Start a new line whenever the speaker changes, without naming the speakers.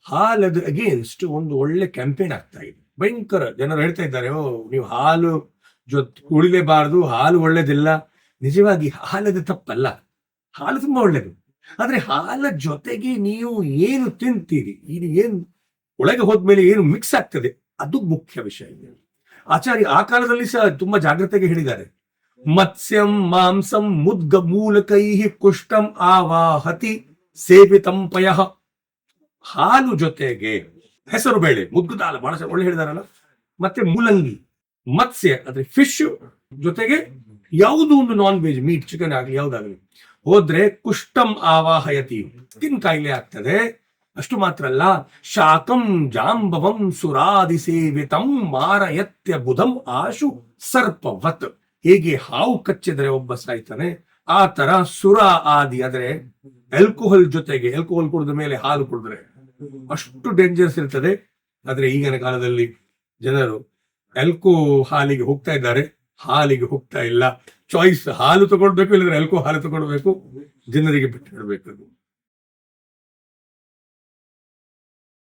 ಹಾಲದ against ಒಂದು ಒಳ್ಳೆ campaign ಆಗ್ತಾ ಇದೆ. ಭಯಂಕರ ಜನರು ಹೇಳ್ತಾ ಇದ್ದಾರೆ, ಓ ನೀವು ಹಾಲು ಕುಡಿಲೇಬಾರದು, ಹಾಲು ಒಳ್ಳೇದಿಲ್ಲ. ನಿಜವಾಗಿ ಹಾಲದ ತಪ್ಪಲ್ಲ, ಹಾಲು ತುಂಬಾ ಒಳ್ಳೇದು. ಆದ್ರೆ ಹಾಲ ಜೊತೆಗೆ ನೀವು ಏನು ತಿಂತೀರಿ, ಇದು ಏನು ಒಳಗೆ ಹೋದ್ಮೇಲೆ ಏನು ಮಿಕ್ಸ್ ಆಗ್ತದೆ, ಅದು ಮುಖ್ಯ ವಿಷಯ. ಆಚಾರ್ಯ ಆ ಕಾಲದಲ್ಲಿ ಸಹ ತುಂಬಾ ಜಾಗ್ರತೆಗೆ ಹೇಳಿದ್ದಾರೆ. ಮತ್ಸ್ಯಂ ಮಾಂಸಂ ಮುದ್ಗ ಮೂಲಕೈ ಕುಷ್ಟಂ ಆವಾಹತಿ ಸೇವಿತಂ ಪಯಃ. ಹಾಲು ಜೊತೆಗೆ ಹೆಸರು ಬೇಳೆ, ಮುದ್ಗದಾಲ ಬಹಳ ಒಳ್ಳೆ ಹೇಳಿದಾರಲ್ಲ. ಮತ್ತೆ ಮೂಲಂಗಿ, ಮತ್ಸ್ಯ ಅಂದ್ರೆ ಫಿಶ್ ಜೊತೆಗೆ ಯಾವುದು ಒಂದು ನಾನ್ ವೆಜ್, ಮೀಟ್, ಚಿಕನ್ ಆಗಲಿ ಯಾವ್ದಾಗಲಿ ಹೋದ್ರೆ ಕುಷ್ಟಂ ಆವಾಹಯತಿ, ಸ್ಕಿನ್ ಕಾಯಿಲೆ ಆಗ್ತದೆ. ಅಷ್ಟು ಮಾತ್ರ ಅಲ್ಲ, ಶಾಕಂ ಜಾಂಬವಂ ಸುರಾದಿ ಸೇವಿತಂ ಮಾರಯತ್ಯ ಬುಧಂ ಆಶು ಸರ್ಪವತ್. ಹೇಗೆ ಹಾವು ಕಚ್ಚಿದ್ರೆ ಒಬ್ಬ ಸಾಯ್ತಾನೆ, ಆ ತರ ಸುರ ಆದಿ ಅಂದ್ರೆ ಆಲ್ಕೋಹಾಲ್ ಜೊತೆಗೆ, ಆಲ್ಕೋಹಾಲ್ ಕುಡಿದ ಮೇಲೆ ಹಾಲು ಕುಡಿದ್ರೆ ಅಷ್ಟು ಡೇಂಜರ್ಸ್ ಇರ್ತದೆ. ಆದ್ರೆ ಈಗಿನ ಕಾಲದಲ್ಲಿ ಜನರು ಹಾಲಿಗೆ ಹೋಗ್ತಾ ಇದ್ದಾರೆ, ಹಾಲಿಗೆ ಹೋಗ್ತಾ ಇಲ್ಲ. ಚಾಯ್ಸ್ ಹಾಲು ತಗೊಳ್ಬೇಕು, ಇಲ್ಲದ್ರೆ ಹಾಲು ತಗೊಳ್ಬೇಕು, ಜನರಿಗೆ ಬಿಟ್ಟು ಬಿಡಬೇಕು.